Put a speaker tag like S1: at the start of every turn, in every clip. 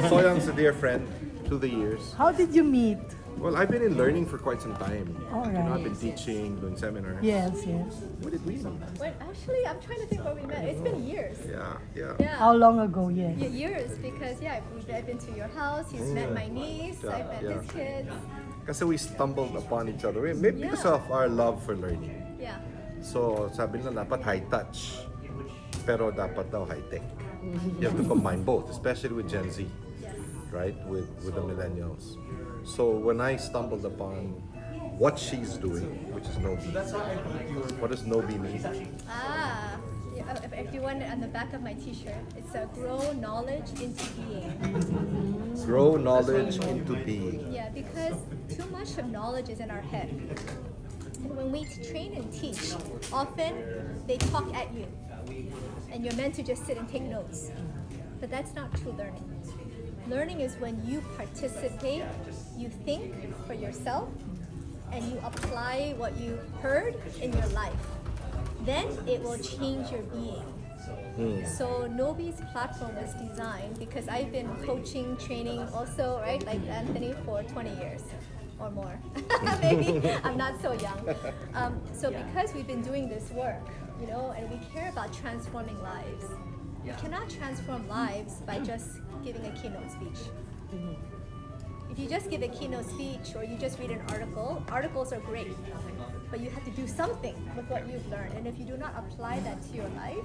S1: So-Young's a dear friend through the years.
S2: How did you meet?
S1: Well, I've been in learning for quite some time.
S2: All
S1: You know, I've
S2: right.
S1: been teaching, doing seminars.
S2: Yes.
S1: What did we meet?
S3: Well, actually, I'm trying to think where we met. It's been years.
S1: Yeah.
S2: How long ago? Yes.
S3: Years, because I've been to your house. He's met my niece. I've met his kids.
S1: Kasi we stumbled upon each other. Maybe because of our love for learning.
S3: Yeah.
S1: So, sabi nila dapat high touch. Pero dapat daw high tech. You have to combine both, especially with Gen Z,
S3: Yes.
S1: right? With the millennials. So when I stumbled upon what she's doing, which is Gnowbe. What does Gnowbe mean?
S3: If you want it on the back of my T-shirt, it's a grow knowledge into being.
S1: Grow knowledge into being.
S3: Yeah, because too much of knowledge is in our head. And when we train and teach, often they talk at you, and you're meant to just sit and take notes. But that's not true learning. Learning is when you participate, you think for yourself, and you apply what you heard in your life. Then it will change your being. So Gnowbe's platform was designed because I've been coaching, training also, right, like Anthony, for 20 years or more. Maybe I'm not so young. So because we've been doing this work, you know, and we care about transforming lives. You cannot transform lives by just giving a keynote speech. If you just give a keynote speech or you just read an article, articles are great, but you have to do something with what you've learned. And if you do not apply that to your life,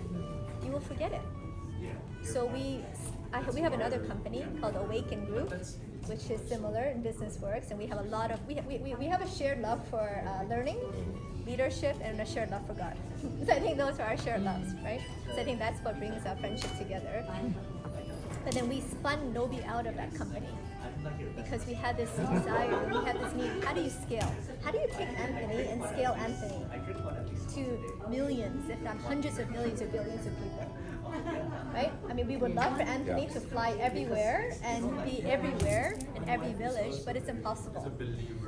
S3: you will forget it. So we have another company called Awaken Group, which is similar in business works, and we have a lot of we have a shared love for learning, leadership, and a shared love for God. So I think those are our shared loves, right? So I think that's what brings our friendship together. But then we spun Gnowbe out of that company because we had this desire, we had this need. How do you scale? How do you take Anthony and scale Anthony to millions, if not hundreds of millions or billions of people? Right? I mean, we would love for Anthony to fly everywhere and be everywhere in every village, but it's impossible.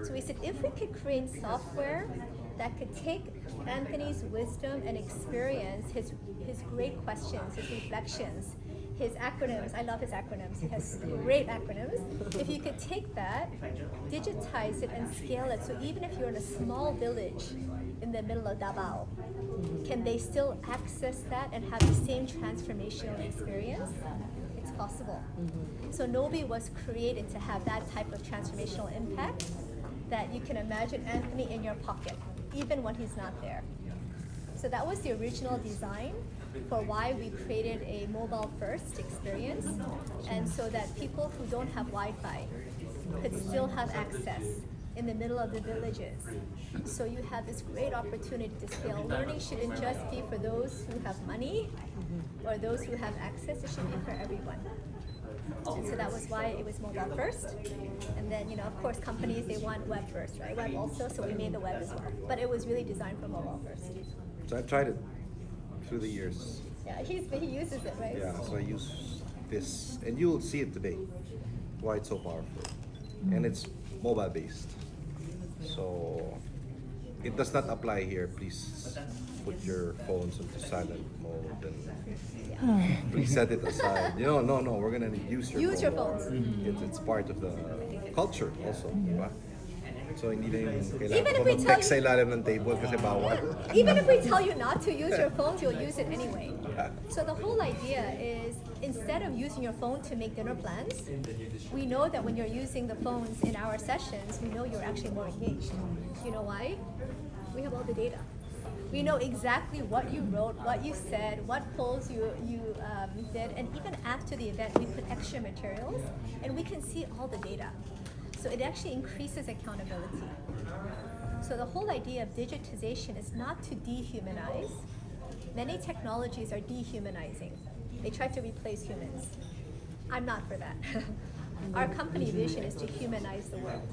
S3: So we said, if we could create software that could take Anthony's wisdom and experience, his great questions, his reflections, his acronyms. I love his acronyms. He has great acronyms. If you could take that, digitize it, and scale it, so even if you're in a small village in the middle of Davao, can they still access that and have the same transformational experience? It's possible. So Gnowbe was created to have that type of transformational impact, that you can imagine Anthony in your pocket, even when he's not there. So that was the original design for why we created a mobile-first experience, and so that people who don't have Wi-Fi could still have access in the middle of the villages. So you have this great opportunity to scale. Learning shouldn't just be for those who have money or those who have access. It should be for everyone. And so that was why it was mobile first. And then, you know, of course, companies, they want web first, right? Web also, so we made the web as well. But it was really designed for mobile first.
S1: So I've tried it through the years.
S3: Yeah, he uses it, right?
S1: Yeah, so I use this, and you'll see it today, why it's so powerful. And it's mobile based. So it does not apply here. Please put your phones into silent mode and please set it aside. No, we're gonna use your
S3: Use your
S1: phone.
S3: phones.
S1: It's part of the culture also, di ba? So hindi na yung
S3: Even
S1: kailangan
S3: if
S1: ko
S3: we tell
S1: mag-text sa ilalim ng table kasi bawal.
S3: Even if we tell you not to use your phones, you'll use it anyway. So the whole idea is, instead of using your phone to make dinner plans, we know that when you're using the phones in our sessions, we know you're actually more engaged. You know why? We have all the data. We know exactly what you wrote, what you said, what polls you did, and even after the event, we put extra materials, and we can see all the data. So it actually increases accountability. So the whole idea of digitization is not to dehumanize. Many technologies are dehumanizing. They try to replace humans. I'm not for that. Our company vision is to humanize the world.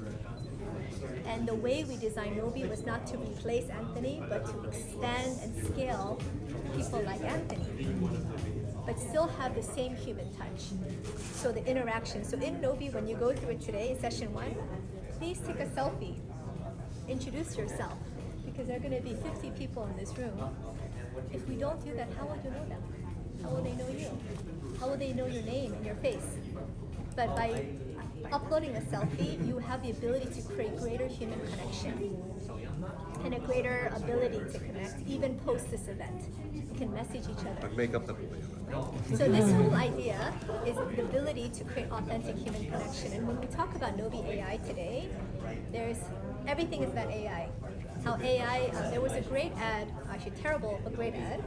S3: And the way we designed Gnowbe was not to replace Anthony, but to expand and scale people like Anthony, but still have the same human touch. So the interaction. So in Gnowbe, when you go through it today, session 1, please take a selfie. Introduce yourself, because there are going to be 50 people in this room. If we don't do that, how will you know them? How will they know you? How will they know your name and your face? But by uploading a selfie, you have the ability to create greater human connection and a greater ability to connect, even post this event. You can message each other.
S1: Mag-makeup na po kayo.
S3: So this whole idea is the ability to create authentic human connection. And when we talk about Gnowbe AI today, everything is about AI. How AI, there was a great ad, actually terrible, but great ad,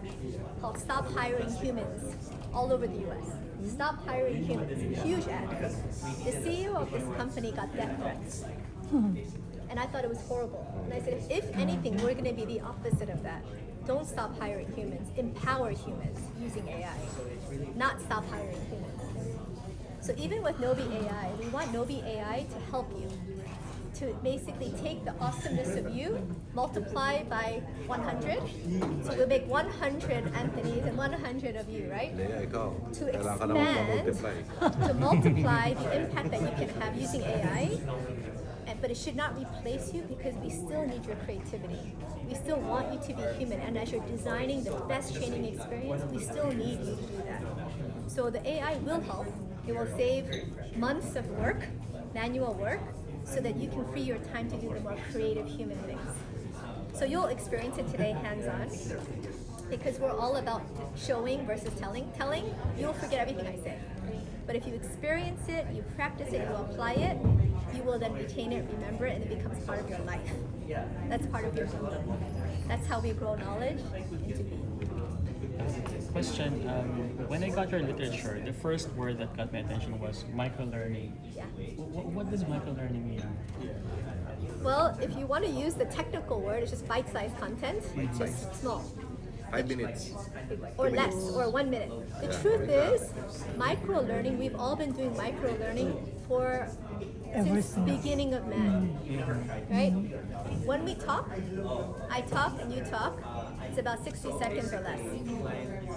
S3: called Stop Hiring Humans all over the US. Stop hiring humans, huge ad. The CEO of this company got death threats. And I thought it was horrible. And I said, if anything, we're going to be the opposite of that. Don't stop hiring humans. Empower humans using AI, not stop hiring humans. So even with Gnowbe AI, we want Gnowbe AI to help you, to basically take the awesomeness of you, multiply by 100. So we'll make 100 Anthony's and 100 of you, right?
S1: Leia, ikaw.
S3: To
S1: Kailangan ka naman
S3: expand,
S1: ma-multiply.
S3: to multiply the impact that you can have using AI. But it should not replace you because we still need your creativity. We still want you to be human. And as you're designing the best training experience, we still need you to do that. So the AI will help. It will save months of work, manual work, so that you can free your time to do the more creative human things. So you'll experience it today hands-on, because we're all about showing versus telling. Telling, you'll forget everything I say. But if you experience it, you practice it, you apply it, you will then retain it, remember it, and it becomes part of your life. That's part of your being. That's how we grow knowledge into being.
S4: Question, when I got your literature, the first word that got my attention was microlearning.
S3: Yeah.
S4: What does microlearning mean?
S3: Well, if you want to use the technical word, it's just bite-sized content, just small.
S1: 5 minutes.
S3: Or less, or 1 minute. The truth is, micro-learning, we've all been doing micro-learning since the beginning of man, right? When we talk, I talk and you talk, it's about 60 seconds or less.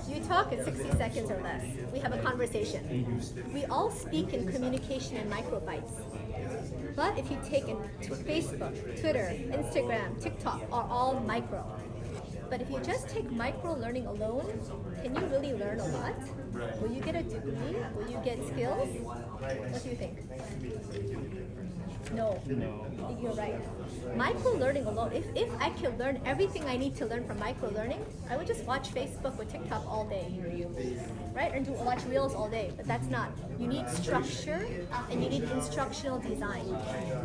S3: You talk, it's 60 seconds or less. We have a conversation. We all speak in communication in microbytes. But if you take Facebook, Twitter, Instagram, TikTok are all micro. But if you just take micro-learning alone, can you really learn a lot? Will you get a degree? Will you get skills? What do you think? No. You're right. Micro-learning alone, if I could learn everything I need to learn from micro-learning, I would just watch Facebook or TikTok all day, right? And watch Reels all day, but that's not. You need structure and you need instructional design.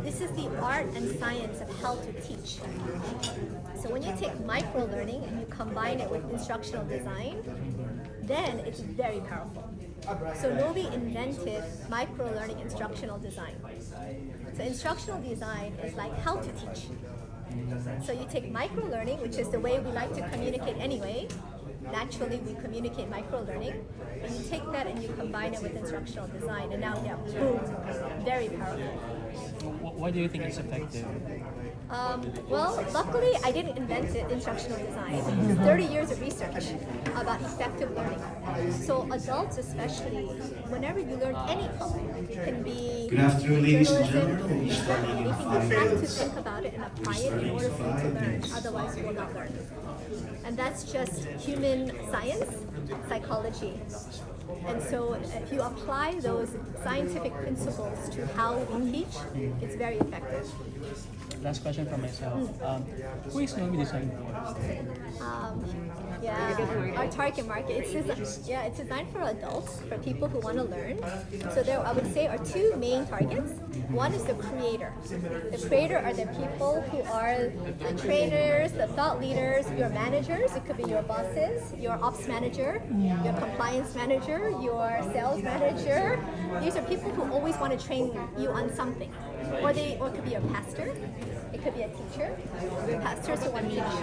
S3: This is the art and science of how to teach. So when you take micro-learning and you combine it with instructional design, then it's very powerful. So Gnowbe invented micro-learning instructional design. So instructional design is like how to teach. So you take micro-learning, which is the way we like to communicate anyway. Naturally, we communicate micro-learning. And you take that and you combine it with instructional design. And now, yeah, boom, very powerful.
S4: Why do you think it's effective?
S3: Well, luckily, I didn't invent it, instructional design. It's 30 years of research about effective learning. So adults especially, whenever you learn any topic, it can be
S5: Good afternoon, ladies and
S3: journalism,
S5: gentlemen.
S3: it can be anything, you have to think about it and apply it in order for you to learn. Otherwise, you will not learn. And that's just human science, psychology. And so if you apply those scientific principles to how we teach, it's very effective.
S4: Last question from myself. Who is Gnowbe designed for?
S3: Our target market. It's designed for adults, for people who want to learn. So there, I would say, are two main targets. One is the creator. The creator are the people who are the trainers, the thought leaders, your managers. It could be your bosses, your ops manager, your compliance manager, your sales manager. These are people who always want to train you on something. Or it could be your pastor. It could be a teacher, pastors who want to teach,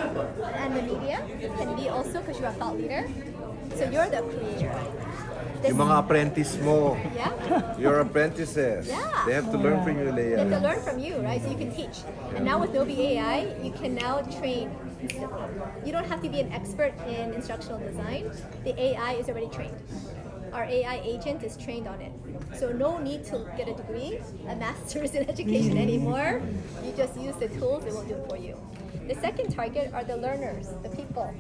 S3: and the media can be also because you're a thought leader. So you're the creator.
S1: Yung mga apprentice mo,
S3: Yeah.
S1: your apprentices,
S3: Yeah.
S1: they have to learn from you,
S3: They have to
S1: Leia.
S3: learn from you, right? So you can teach. And now with Gnowbe AI, you can now train. You don't have to be an expert in instructional design. The AI is already trained. our AI agent is trained on it. So no need to get a degree, a master's in education anymore. You just use the tools, it will do it for you. The second target are the learners, the people.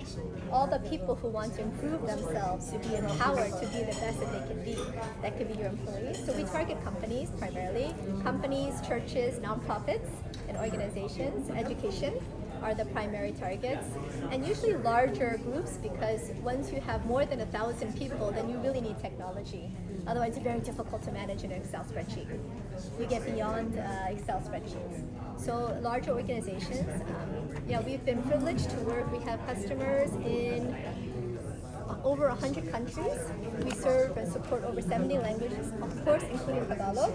S3: All the people who want to improve themselves, to be empowered to be the best that they can be. That could be your employees. So we target companies primarily. Companies, churches, nonprofits, and organizations. Education are the primary targets. And usually larger groups, because once you have more than 1,000 people, then you really need technology. Otherwise, it's very difficult to manage in an Excel spreadsheet. You get beyond Excel spreadsheets. So larger organizations, yeah, we've been privileged to work. We have customers in over 100 countries. We serve and support over 70 languages, of course, including Tagalog.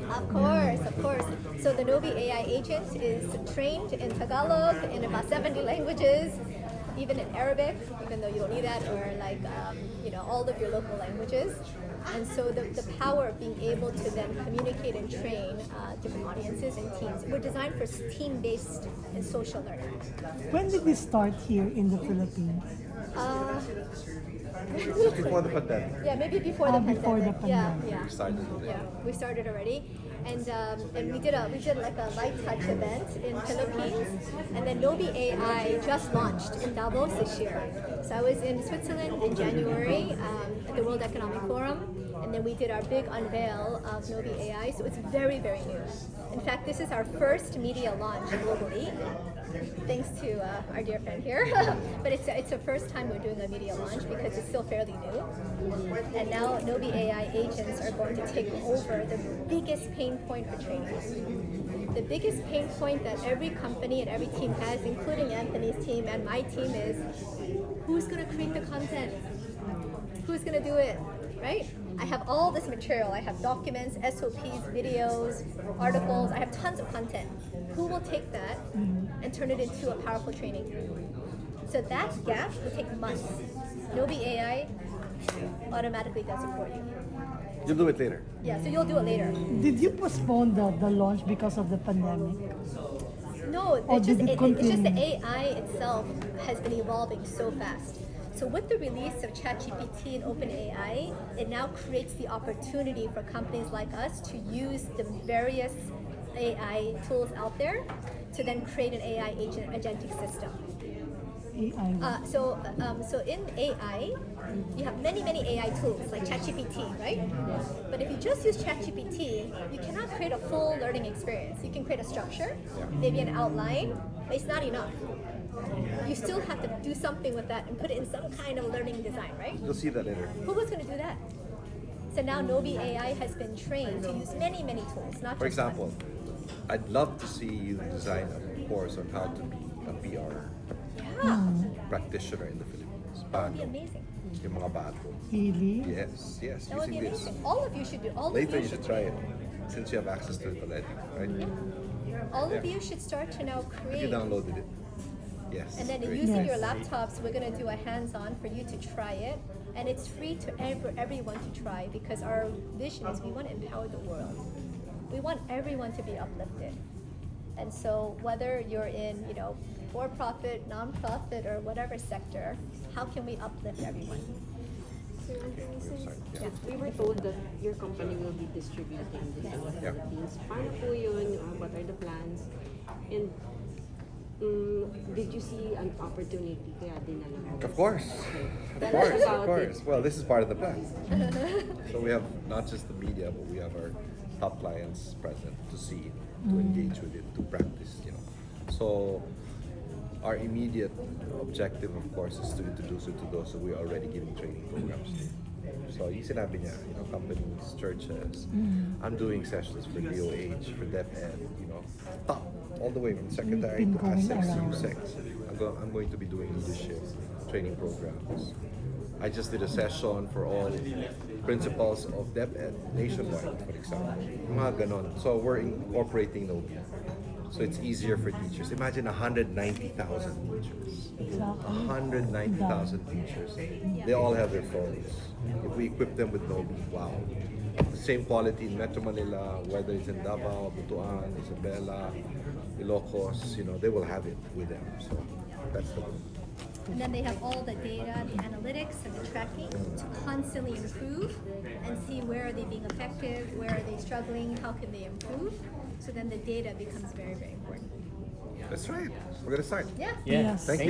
S3: Of course. So the Gnowbe AI agent is trained in Tagalog, in about 70 languages, even in Arabic, even though you don't need that, or like, all of your local languages. And so the power of being able to then communicate and train different audiences and teams. We're designed for team-based and social learning.
S2: When did this start here in the Philippines?
S1: Before the pandemic.
S3: Yeah, maybe before the pandemic.
S2: Before the pandemic.
S3: Yeah.
S1: We started it.
S3: Yeah, we started already, and we did like a light touch event in Philippines, and then Gnowbe AI just launched in Davos this year. So I was in Switzerland in January at the World Economic Forum, and then we did our big unveil of Gnowbe AI. So it's very, very new. In fact, this is our first media launch globally, thanks to our dear friend here. But it's the first time we're doing a media launch because it's still fairly new. And now Gnowbe AI agents are going to take over the biggest pain point for training. The biggest pain point that every company and every team has, including Anthony's team and my team, is who's going to create the content? Who's going to do it, right? I have all this material. I have documents, SOPs, videos, articles. I have tons of content. Who will take that and turn it into a powerful training? So that gap will take months. Gnowbe AI automatically does it for you.
S1: You'll do it later.
S3: Yeah, so you'll do it later.
S2: Did you postpone the launch because of the pandemic?
S3: No,
S2: Or
S3: it's
S2: did
S3: just,
S2: it
S3: it's just the
S2: continue?
S3: AI itself has been evolving so fast. So with the release of ChatGPT and OpenAI, it now creates the opportunity for companies like us to use the various AI tools out there to then create an AI agent agentic system.
S2: AI.
S3: So in AI, you have many AI tools like ChatGPT, right? But if you just use ChatGPT, you cannot create a full learning experience. You can create a structure, maybe an outline, but it's not enough. You still have to do something with that and put it in some kind of learning design, right?
S1: You'll see that later.
S3: Who was going to do that? So now Gnowbe AI has been trained to use many tools, not just
S1: For example,
S3: one.
S1: I'd love to see you design a course on how to be a PR
S3: Yeah,
S1: practitioner in the Philippines.
S3: that would be
S1: Paano?
S3: amazing.
S1: Yung mga bago.
S2: Really?
S1: Yes,
S3: That would be
S1: using this.
S3: amazing. All of you should do. All
S1: Later
S3: of
S1: you should try it, since you have access to it already, right?
S3: All of you should start to now
S1: Have
S3: create.
S1: you downloaded it? Yes.
S3: And then
S1: great.
S3: using
S2: Yes.
S3: your laptops, we're going to do a hands-on for you to try it. And it's free to everyone to try, because our vision is we want to empower the world. We want everyone to be uplifted. And so whether you're in, for-profit, non-profit, or whatever sector, how can we uplift everyone?
S5: Sir Anthony, since
S1: Yeah.
S5: we were told that your company will be distributing this in the
S1: Yeah.
S5: Philippines. Paano po yun? What are the plans? And did you see an opportunity kaya dinala mo?
S1: Of course.
S5: Tell us
S1: Of
S5: about
S1: course.
S5: it.
S1: Well, this is part of the plan. So we have not just the media, but we have our top clients present to see, to engage with it, to practice, So our immediate objective, of course, is to introduce it to those who we are already giving training programs to. So yung sinabi niya, companies, churches, I'm doing sessions for DOH, for DepEd, top, all the way from secretary
S2: Been
S1: to
S2: going
S1: ASEC,
S2: around.
S1: USEC. I'm going to be doing leadership training programs. I just did a session for all principals of DepEd nationwide, for example. Mga ganon. So we're incorporating Gnowbe. So it's easier for teachers. Imagine 190,000 teachers.
S2: Exactly.
S1: 190,000 teachers. They all have their phones. If we equip them with Gnowbe, wow. The same quality in Metro Manila, whether it's in Davao, Butuan, Isabela, Ilocos, they will have it with them. So that's the goal.
S3: And then they have all the data, the analytics, and the tracking to constantly improve and see where are they being effective, where are they struggling, how can they improve. So then the data becomes very, very important.
S1: That's right. We're gonna start.
S3: Yeah.
S4: Yeah.
S2: Yes.
S1: Thank you.